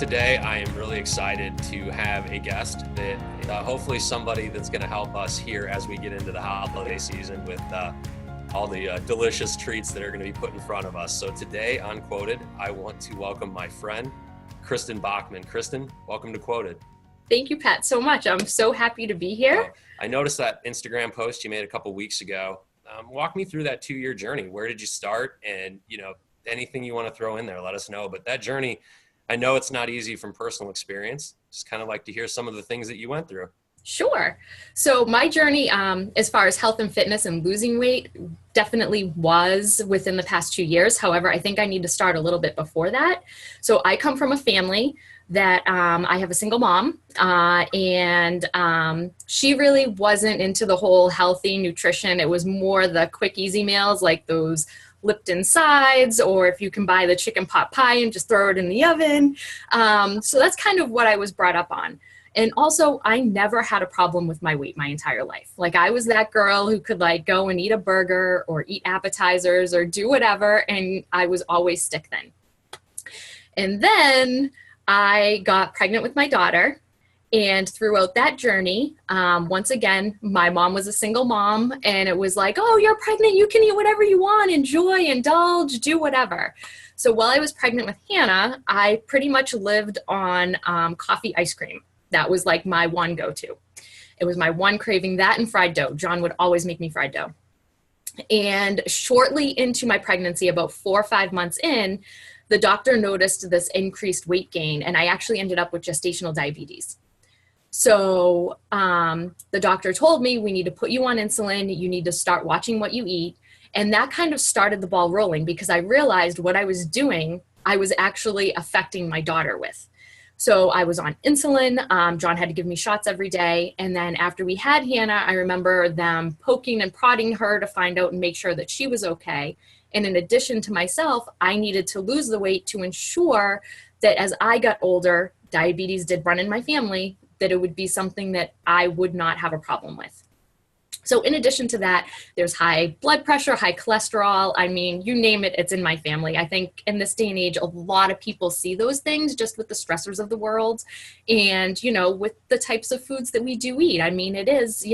Today, I am really excited to have a guest that hopefully somebody that's going to help us here as we get into the holiday season with all the delicious treats that are going to be put in front of us. So today on Quoted, I want to welcome my friend, Kristin Bachmann. Kristin, welcome to Quoted. Thank you, Pat, so much. I'm so happy to be here. I noticed that Instagram post you made a couple weeks ago. Walk me through that 2-year journey. Where did you start? And, anything you want to throw in there, let us know. But that journey, I know it's not easy from personal experience. Just kind of like to hear some of the things that you went through. Sure. So my journey as far as health and fitness and losing weight definitely was within the past 2 years. However, I think I need to start a little bit before that. So I come from a family that I have a single mom and she really wasn't into the whole healthy nutrition. It was more the quick, easy meals like those Lipton sides, or if you can buy the chicken pot pie and just throw it in the oven. So that's kind of what I was brought up on. And also, I never had a problem with my weight my entire life. Like, I was that girl who could go and eat a burger or eat appetizers or do whatever, and I was always stick thin. And then I got pregnant with my daughter. And throughout that journey, once again, my mom was a single mom, and it was like, oh, you're pregnant, you can eat whatever you want, enjoy, indulge, do whatever. So while I was pregnant with Hannah, I pretty much lived on coffee ice cream. That was like my one go-to. It was my one craving, that and fried dough. John would always make me fried dough. And shortly into my pregnancy, about 4 or 5 months in, the doctor noticed this increased weight gain, and I actually ended up with gestational diabetes. So the doctor told me, we need to put you on insulin. You need to start watching what you eat. And that kind of started the ball rolling, because I realized what I was doing, I was actually affecting my daughter with. So I was on insulin. John had to give me shots every day. And then after we had Hannah, I remember them poking and prodding her to find out and make sure that she was okay. And in addition to myself, I needed to lose the weight to ensure that as I got older, diabetes did run in my family, that it would be something that I would not have a problem with. So in addition to that, there's high blood pressure, high cholesterol. I mean, you name it, it's in my family. I think in this day and age, a lot of people see those things just with the stressors of the world and, with the types of foods that we do eat. I mean, it is,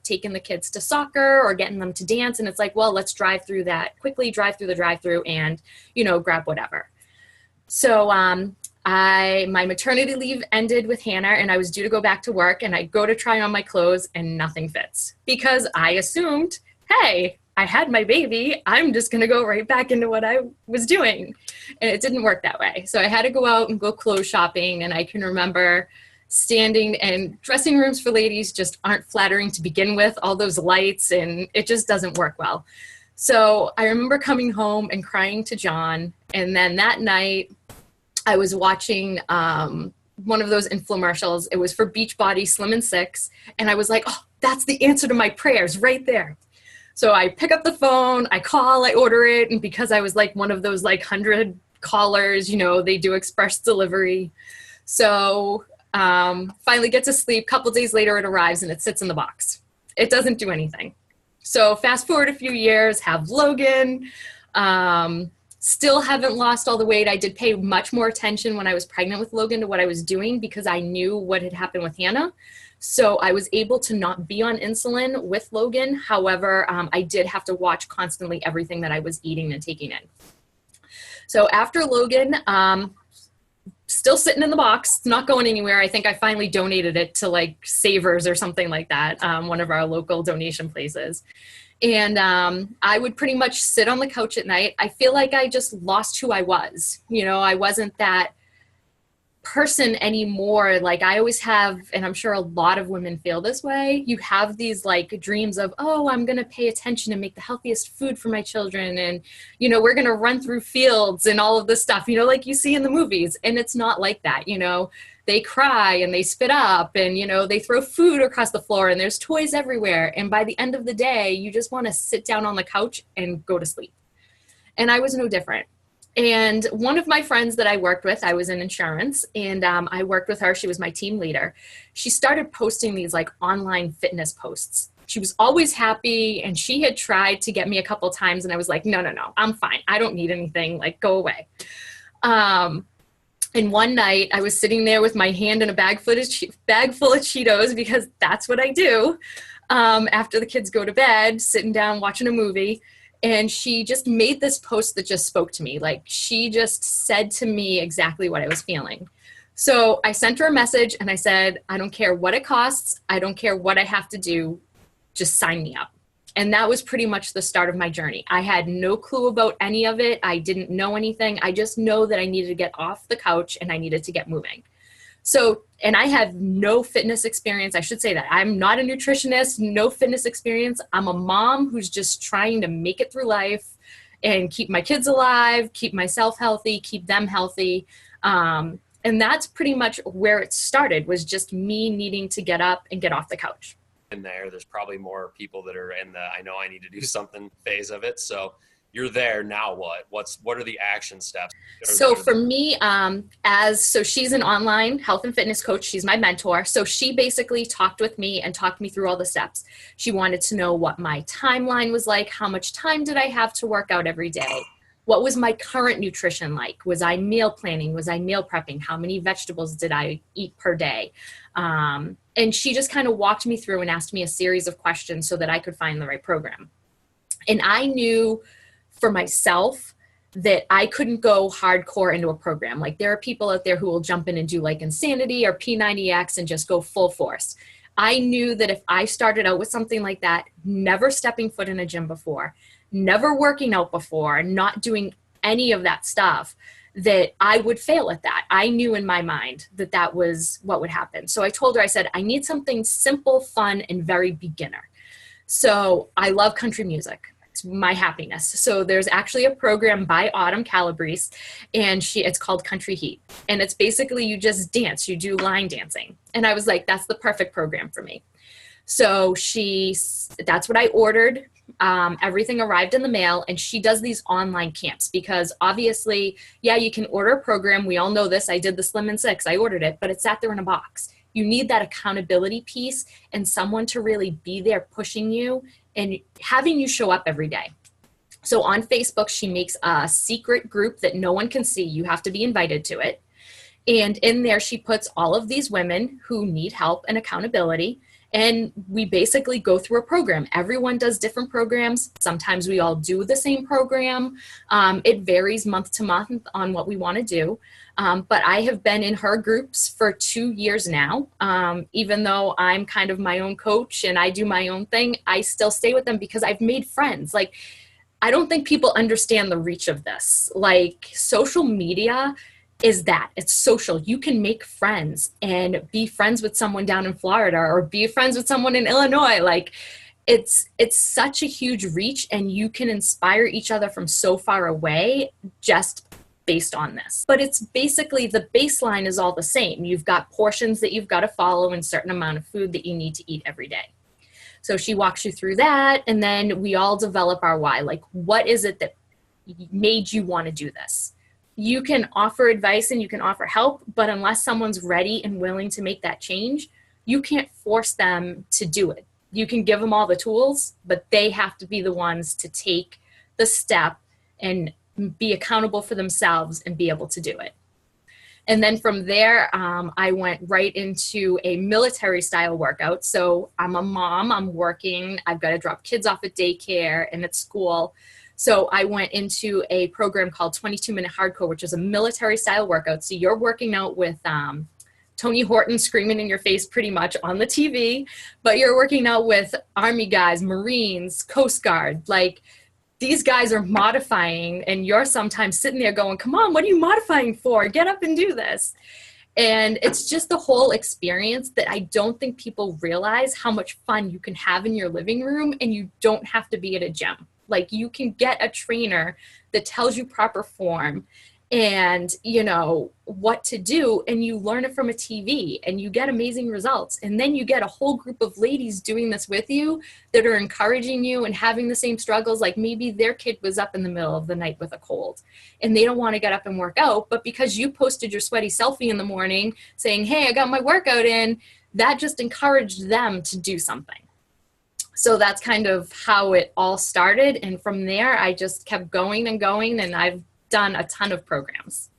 taking the kids to soccer or getting them to dance. And it's like, well, let's drive through that quickly, drive through the drive-through and, grab whatever. So, my maternity leave ended with Hannah, and I was due to go back to work, and I go to try on my clothes and nothing fits, because I assumed, hey, I had my baby, I'm just going to go right back into what I was doing. And it didn't work that way. So I had to go out and go clothes shopping. And I can remember standing, and dressing rooms for ladies just aren't flattering to begin with, all those lights, and it just doesn't work well. So I remember coming home and crying to John. And then that night, I was watching one of those infomercials. It was for Beachbody Slim and 6. And I was like, oh, that's the answer to my prayers right there. So I pick up the phone, I call, I order it. And because I was like one of those 100 callers, they do express delivery. So finally get to sleep. Couple days later, it arrives and it sits in the box. It doesn't do anything. So fast forward a few years, have Logan. Still haven't lost all the weight. I did pay much more attention when I was pregnant with Logan to what I was doing, because I knew what had happened with Hannah. So I was able to not be on insulin with Logan. However, I did have to watch constantly everything that I was eating and taking in. So after Logan, still sitting in the box, not going anywhere. I think I finally donated it to Savers or something like that, one of our local donation places. And I would pretty much sit on the couch at night. I feel like I just lost who I was. I wasn't that person anymore. I always have, and I'm sure a lot of women feel this way, you have these dreams of, oh, I'm going to pay attention and make the healthiest food for my children. And, we're going to run through fields and all of this stuff, like you see in the movies. And it's not like that. They cry and they spit up and, they throw food across the floor and there's toys everywhere. And by the end of the day, you just want to sit down on the couch and go to sleep. And I was no different. And one of my friends that I worked with, I was in insurance, and I worked with her. She was my team leader. She started posting these online fitness posts. She was always happy, and she had tried to get me a couple times, and I was like, no, I'm fine. I don't need anything. Go away. And one night I was sitting there with my hand in a bag full of Cheetos, because that's what I do after the kids go to bed, sitting down watching a movie. And she just made this post that just spoke to me. Like, she just said to me exactly what I was feeling. So I sent her a message and I said, I don't care what it costs. I don't care what I have to do. Just sign me up. And that was pretty much the start of my journey. I had no clue about any of it. I didn't know anything. I just know that I needed to get off the couch and I needed to get moving. So, and I have no fitness experience. I should say that. I'm not a nutritionist, no fitness experience. I'm a mom who's just trying to make it through life and keep my kids alive, keep myself healthy, keep them healthy. And that's pretty much where it started, was just me needing to get up and get off the couch. In there's probably more people that are in the I know I need to do something phase of it. So you're there now. What are the action steps? So for me, so she's an online health and fitness coach. She's my mentor. So she basically talked with me and talked me through all the steps. She wanted to know what my timeline was like. How much time did I have to work out every day? What was my current nutrition like? Was I meal planning? Was I meal prepping? How many vegetables did I eat per day? And she just kind of walked me through and asked me a series of questions so that I could find the right program. And I knew for myself that I couldn't go hardcore into a program. Like, there are people out there who will jump in and do like Insanity or P90X and just go full force. I knew that if I started out with something like that, never stepping foot in a gym before, never working out before, not doing any of that stuff, that I would fail at that. I knew in my mind that that was what would happen. So I told her, I said, I need something simple, fun, and very beginner. So I love country music. It's my happiness. So there's actually a program by Autumn Calabrese, and it's called Country Heat. And it's basically, you just dance, you do line dancing. And I was like, that's the perfect program for me. So that's what I ordered. Everything arrived in the mail, and she does these online camps because obviously, yeah, you can order a program. We all know this. I did the Slim and Six. I ordered it, but it sat there in a box. You need that accountability piece and someone to really be there pushing you and having you show up every day. So on Facebook, she makes a secret group that no one can see. You have to be invited to it. And in there, she puts all of these women who need help and accountability. And we basically go through a program. Everyone does different programs. Sometimes we all do the same program. It varies month to month on what we want to do. But I have been in her groups for 2 years now. Even though I'm kind of my own coach and I do my own thing, I still stay with them because I've made friends. Like, I don't think people understand the reach of this. Like, social media is that it's social. You can make friends and be friends with someone down in Florida or be friends with someone in Illinois. Like, it's such a huge reach, and you can inspire each other from so far away just based on this. But it's basically, the baseline is all the same. You've got portions that you've got to follow and a certain amount of food that you need to eat every day. So she walks you through that, and then we all develop our why. Like, what is it that made you want to do this? You can offer advice and you can offer help, but unless someone's ready and willing to make that change, you can't force them to do it. You can give them all the tools, but they have to be the ones to take the step and be accountable for themselves and be able to do it. And then from there, I went right into a military style workout. So I'm a mom, I'm working, I've got to drop kids off at daycare and at school. So I went into a program called 22-Minute Hardcore, which is a military style workout. So you're working out with Tony Horton screaming in your face pretty much on the TV, but you're working out with Army guys, Marines, Coast Guard. Like, these guys are modifying, and you're sometimes sitting there going, come on, what are you modifying for? Get up and do this. And it's just the whole experience that I don't think people realize how much fun you can have in your living room, and you don't have to be at a gym. Like, you can get a trainer that tells you proper form and, you know, what to do, and you learn it from a TV and you get amazing results. And then you get a whole group of ladies doing this with you that are encouraging you and having the same struggles. Like, maybe their kid was up in the middle of the night with a cold and they don't want to get up and work out, but because you posted your sweaty selfie in the morning saying, hey, I got my workout in, that just encouraged them to do something. So that's kind of how it all started. And from there, I just kept going and going, and I've done a ton of programs.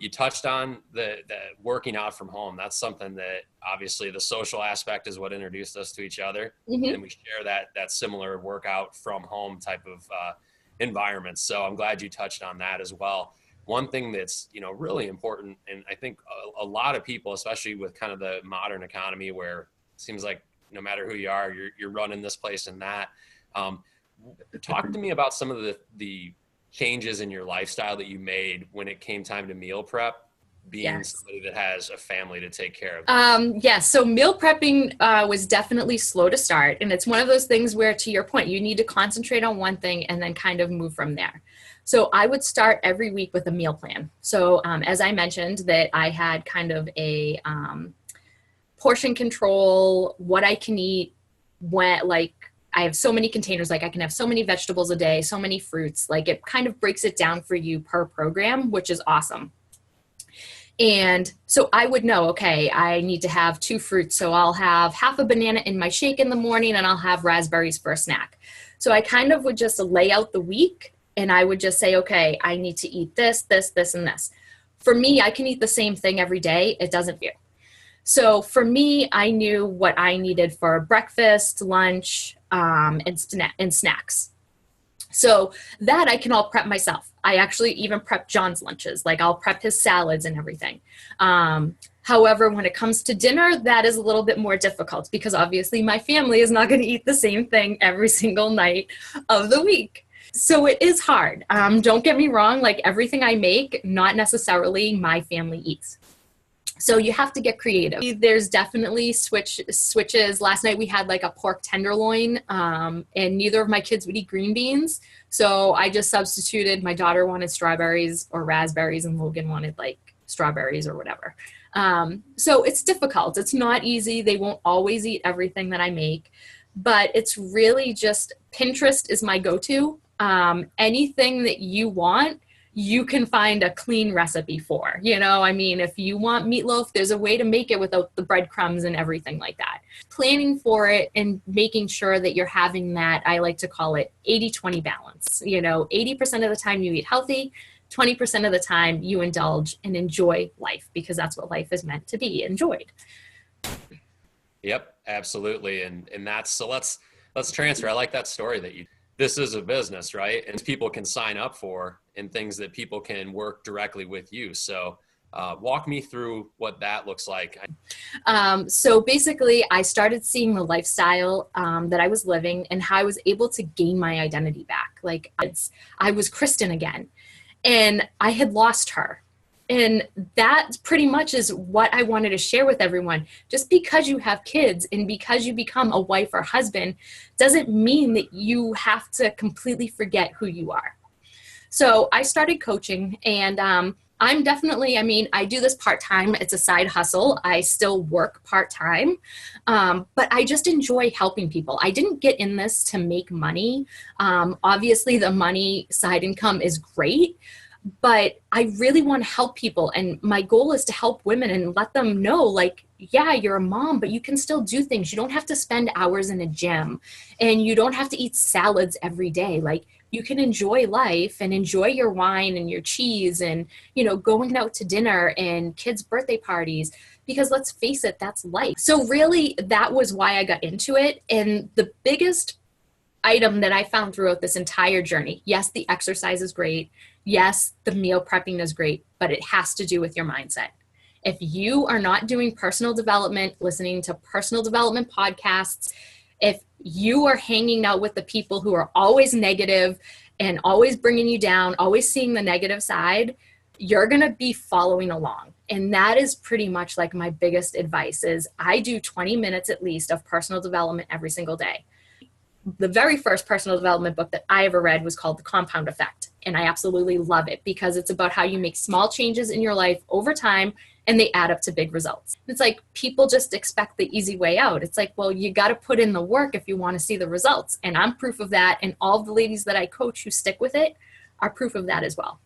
You touched on the working out from home. That's something that obviously the social aspect is what introduced us to each other. Mm-hmm. And we share that similar workout from home type of environment. So I'm glad you touched on that as well. One thing that's, really important, and I think a lot of people, especially with kind of the modern economy where it seems like no matter who you are, you're running this place and that. Talk to me about some of the changes in your lifestyle that you made when it came time to meal prep, being Yes. somebody that has a family to take care of. Yes. So meal prepping was definitely slow to start. And it's one of those things where, to your point, you need to concentrate on one thing and then kind of move from there. So I would start every week with a meal plan. So as I mentioned, that I had kind of a portion control, what I can eat, when, like, I have so many containers, like I can have so many vegetables a day, so many fruits, like it kind of breaks it down for you per program, which is awesome. And so I would know, okay, I need to have 2 fruits. So I'll have half a banana in my shake in the morning and I'll have raspberries for a snack. So I kind of would just lay out the week and I would just say, okay, I need to eat this, this, this, and this. For me, I can eat the same thing every day. It doesn't vary. So for me, I knew what I needed for breakfast, lunch, and snacks. So that I can all prep myself. I actually even prep John's lunches. Like I'll prep his salads and everything. However, when it comes to dinner, that is a little bit more difficult because obviously my family is not going to eat the same thing every single night of the week. So it is hard. Don't get me wrong. Like everything I make, not necessarily my family eats. So you have to get creative. There's definitely switches. Last night we had like a pork tenderloin, and neither of my kids would eat green beans. So I just substituted. My daughter wanted strawberries or raspberries and Logan wanted like strawberries or whatever. So it's difficult. It's not easy. They won't always eat everything that I make, but it's really just Pinterest is my go-to. Anything that you want, you can find a clean recipe for, I mean, if you want meatloaf, there's a way to make it without the breadcrumbs and everything like that. Planning for it and making sure that you're having that, I like to call it 80-20 balance. 80% of the time you eat healthy, 20% of the time you indulge and enjoy life because that's what life is meant to be, enjoyed. Yep, absolutely. And that's, so let's transfer. I like that story that this is a business, right? And people can sign up for and things that people can work directly with you. So walk me through what that looks like. So basically I started seeing the lifestyle that I was living and how I was able to gain my identity back. Like I was Kristin again and I had lost her. And that pretty much is what I wanted to share with everyone. Just because you have kids and because you become a wife or husband doesn't mean that you have to completely forget who you are. So I started coaching and I'm definitely, I do this part-time. It's a side hustle. I still work part-time, but I just enjoy helping people. I didn't get in this to make money. Obviously the money side income is great, but I really want to help people. And my goal is to help women and let them know, like, yeah, you're a mom, but you can still do things. You don't have to spend hours in a gym and you don't have to eat salads every day. Like you can enjoy life and enjoy your wine and your cheese and, going out to dinner and kids' birthday parties, because let's face it, that's life. So really that was why I got into it. And the biggest item that I found throughout this entire journey, yes, the exercise is great. Yes, the meal prepping is great, but it has to do with your mindset. If you are not doing personal development, listening to personal development podcasts, if you are hanging out with the people who are always negative and always bringing you down, always seeing the negative side, you're going to be following along. And that is pretty much like my biggest advice is I do 20 minutes at least of personal development every single day. The very first personal development book that I ever read was called The Compound Effect. And I absolutely love it because it's about how you make small changes in your life over time and they add up to big results. It's like people just expect the easy way out. It's like, well, you got to put in the work if you want to see the results. And I'm proof of that. And all the ladies that I coach who stick with it are proof of that as well.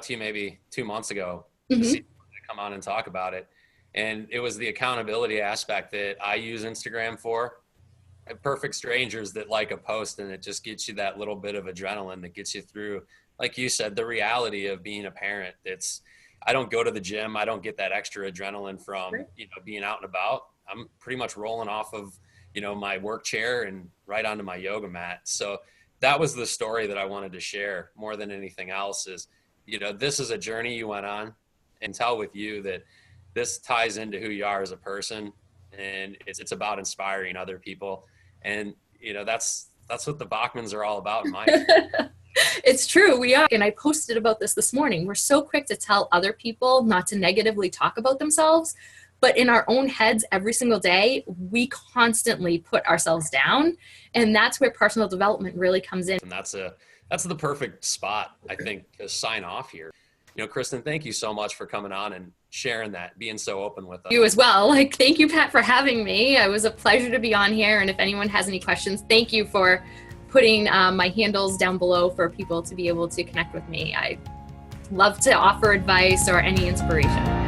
To you maybe 2 months ago Mm-hmm. to see you come on and talk about it. And it was the accountability aspect that I use Instagram for. Perfect strangers that like a post and it just gets you that little bit of adrenaline that gets you through, like you said, the reality of being a parent. I don't go to the gym. I don't get that extra adrenaline from, Right. being out and about. I'm pretty much rolling off of, my work chair and right onto my yoga mat. So that was the story that I wanted to share more than anything else is, this is a journey you went on, and tell with you that this ties into who you are as a person, and it's about inspiring other people. And, that's what the Bachmans are all about in my experience. It's true, we are. And I posted about this morning. We're so quick to tell other people not to negatively talk about themselves, but in our own heads every single day, we constantly put ourselves down. And that's where personal development really comes in. And that's the perfect spot, I think, to sign off here. Kristin, thank you so much for coming on and sharing that, being so open with us. You as well. Thank you, Pat, for having me. It was a pleasure to be on here. And if anyone has any questions, thank you for putting my handles down below for people to be able to connect with me. I love to offer advice or any inspiration.